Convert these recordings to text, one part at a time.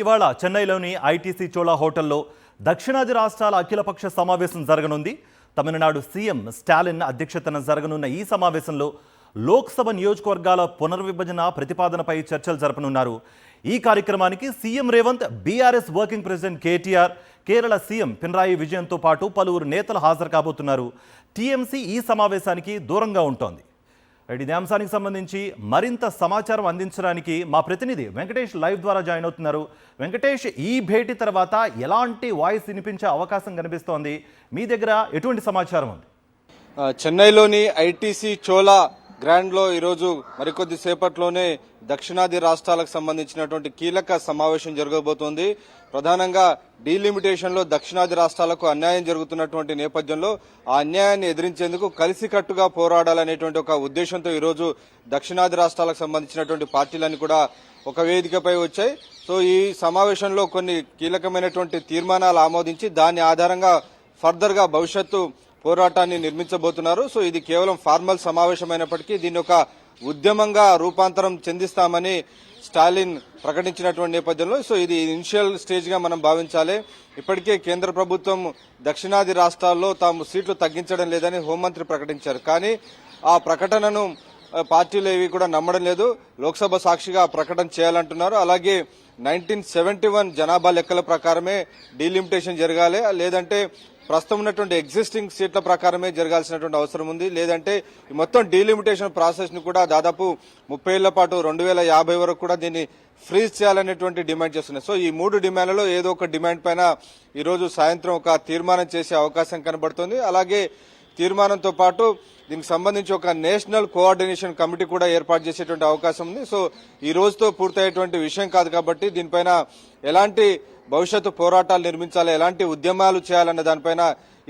ఇవాళ చెన్నైలోని ఐటీసీ చోళా హోటల్లో దక్షిణాది రాష్ట్రాల అఖిలపక్ష సమావేశం జరగనుంది. తమిళనాడు సీఎం స్టాలిన్ అధ్యక్షతన జరగనున్న ఈ సమావేశంలో లోక్సభ నియోజకవర్గాల పునర్విభజన ప్రతిపాదనపై చర్చలు జరపనున్నారు. ఈ కార్యక్రమానికి CM Revanth, BRS working president KTR, Kerala CM Pinarayi విజయన్తో పాటు పలువురు నేతలు హాజరు కాబోతున్నారు. టీఎంసీ ఈ సమావేశానికి దూరంగా ఉంటోంది. ఇదే అంశానికి సంబంధించి మరింత సమాచారం అందించడానికి మా ప్రతినిధి వెంకటేష్ లైవ్ ద్వారా జాయిన్ అవుతున్నారు. వెంకటేష్, ఈ భేటీ తర్వాత ఎలాంటి వాయిస్ వినిపించే అవకాశం కనిపిస్తోంది? మీ దగ్గర ఎటువంటి సమాచారం ఉంది? చెన్నైలోని ఐటీసీ చోళా గ్రాండ్లో ఈరోజు మరికొద్ది సేపట్లోనే దక్షిణాది రాష్ట్రాలకు సంబంధించినటువంటి కీలక సమావేశం జరగబోతోంది. ప్రధానంగా డీలిమిటేషన్లో దక్షిణాది రాష్ట్రాలకు అన్యాయం జరుగుతున్నటువంటి నేపథ్యంలో ఆ అన్యాయాన్ని ఎదిరించేందుకు కలిసికట్టుగా పోరాడాలనేటువంటి ఒక ఉద్దేశంతో ఈరోజు దక్షిణాది రాష్ట్రాలకు సంబంధించినటువంటి పార్టీలన్నీ కూడా ఒక వేదికపై వచ్చాయి. సో ఈ సమావేశంలో కొన్ని కీలకమైనటువంటి తీర్మానాలు ఆమోదించి దాని ఆధారంగా ఫర్దర్ గా భవిష్యత్తు పోరాటాన్ని నిర్మించబోతున్నారు. సో ఇది కేవలం ఫార్మల్ సమావేశమైనప్పటికీ దీన్ని ఒక ఉద్యమంగా రూపాంతరం చెందిస్తామని స్టాలిన్ ప్రకటించినటువంటి నేపథ్యంలో సో ఇది ఇనిషియల్ స్టేజ్ గా మనం భావించాలి. ఇప్పటికే కేంద్ర ప్రభుత్వం దక్షిణాది రాష్ట్రాల్లో తాము సీట్లు తగ్గించడం లేదని హోంమంత్రి ప్రకటించారు. కానీ ఆ ప్రకటనను పార్టీలు ఏవి కూడా నమ్మడం లేదు. లోక్సభ సాక్షిగా ప్రకటన చేయాలంటున్నారు. అలాగే 1971 జనాభా లెక్కల ప్రకారమే డీలిమిటేషన్ జరగాలి, లేదంటే ప్రస్తుతం ఉన్నటువంటి ఎగ్జిస్టింగ్ సీట్ల ప్రకారమే జరగాల్సినటువంటి అవసరం ఉంది. లేదంటే ఈ మొత్తం డీలిమిటేషన్ ప్రాసెస్ ను కూడా దాదాపు 30 ఏళ్ల పాటు 2050 వరకు కూడా దీన్ని ఫ్రీజ్ చేయాలనేటువంటి డిమాండ్ చేస్తున్నాయి. సో ఈ మూడు డిమాండ్లలో ఏదో ఒక డిమాండ్ పైన ఈ రోజు సాయంత్రం ఒక తీర్మానం చేసే అవకాశం కనబడుతుంది. అలాగే తీర్మానంతో పాటు దీనికి సంబంధించి ఒక నేషనల్ కోఆర్డినేషన్ కమిటీ కూడా ఏర్పాటు చేసేటువంటి అవకాశం ఉంది. సో ఈ రోజుతో పూర్తయ్యేటువంటి విషయం కాదు కాబట్టి దీనిపైన ఎలాంటి భవిష్యత్తు పోరాటాలు నిర్మించాలి, ఎలాంటి ఉద్యమాలు చేయాలన్న దానిపైన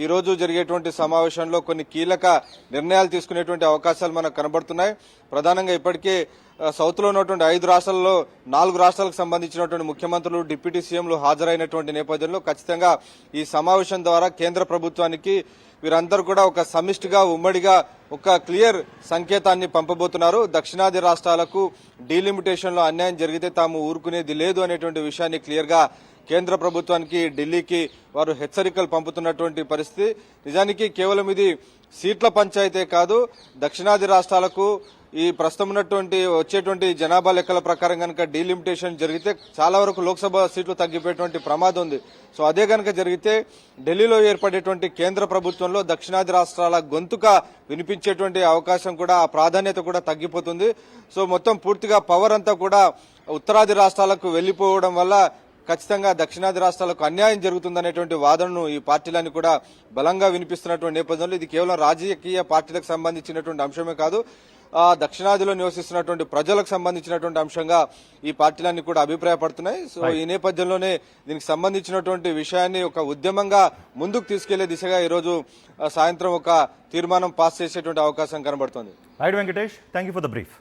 ఈ రోజు జరిగేటువంటి సమావేశంలో కొన్ని కీలక నిర్ణయాలు తీసుకునేటువంటి అవకాశాలు మనకు కనబడుతున్నాయి. ప్రధానంగా ఇప్పటికే సౌత్ లో ఉన్నటువంటి 5 రాష్ట్రాల్లో 4 రాష్ట్రాలకు సంబంధించినటువంటి ముఖ్యమంత్రులు, డిప్యూటీ సీఎంలు హాజరైనటువంటి నేపథ్యంలో ఖచ్చితంగా ఈ సమావేశం ద్వారా కేంద్ర ప్రభుత్వానికి వీరందరూ కూడా ఒక సమిష్టిగా, ఉమ్మడిగా ఒక క్లియర్ సంకేతాన్ని పంపబోతున్నారు. దక్షిణాది రాష్ట్రాలకు డీలిమిటేషన్ లో అన్యాయం జరిగితే తాము ఊరుకునేది లేదు అనేటువంటి విషయాన్ని క్లియర్ గా కేంద్ర ప్రభుత్వానికి, ఢిల్లీకి వారు హెచ్చరికలు పంపుతున్నటువంటి పరిస్థితి. నిజానికి కేవలం ఇది సీట్ల పంచాయతే కాదు, దక్షిణాది రాష్ట్రాలకు ఈ ప్రస్తుతం ఉన్నటువంటి వచ్చేటువంటి జనాభా లెక్కల ప్రకారం కనుక డీలిమిటేషన్ జరిగితే చాలా వరకు లోక్సభ సీట్లు తగ్గిపోయేటువంటి ప్రమాదం ఉంది. సో అదే కనుక జరిగితే ఢిల్లీలో ఏర్పడేటువంటి కేంద్ర ప్రభుత్వంలో దక్షిణాది రాష్ట్రాల గొంతుక వినిపించేటువంటి అవకాశం కూడా, ఆ ప్రాధాన్యత కూడా తగ్గిపోతుంది. సో మొత్తం పూర్తిగా పవర్ అంతా కూడా ఉత్తరాది రాష్ట్రాలకు వెళ్లిపోవడం వల్ల ఖచ్చితంగా దక్షిణాది రాష్ట్రాలకు అన్యాయం జరుగుతుందనేటువంటి వాదనను ఈ పార్టీలన్నీ కూడా బలంగా వినిపిస్తున్నటువంటి నేపథ్యంలో ఇది కేవలం రాజకీయ పార్టీలకు సంబంధించినటువంటి అంశమే కాదు, దక్షిణాదిలో నివసిస్తున్నటువంటి ప్రజలకు సంబంధించినటువంటి అంశంగా ఈ పార్టీలన్నీ కూడా అభిప్రాయపడుతున్నాయి. సో ఈ నేపథ్యంలోనే దీనికి సంబంధించినటువంటి విషయాన్ని ఒక ఉద్యమంగా ముందుకు తీసుకెళ్లే దిశగా ఈ రోజు సాయంత్రం ఒక తీర్మానం పాస్ చేసేటువంటి అవకాశం కనబడుతోంది. Right Venkatesh, thank you for the brief.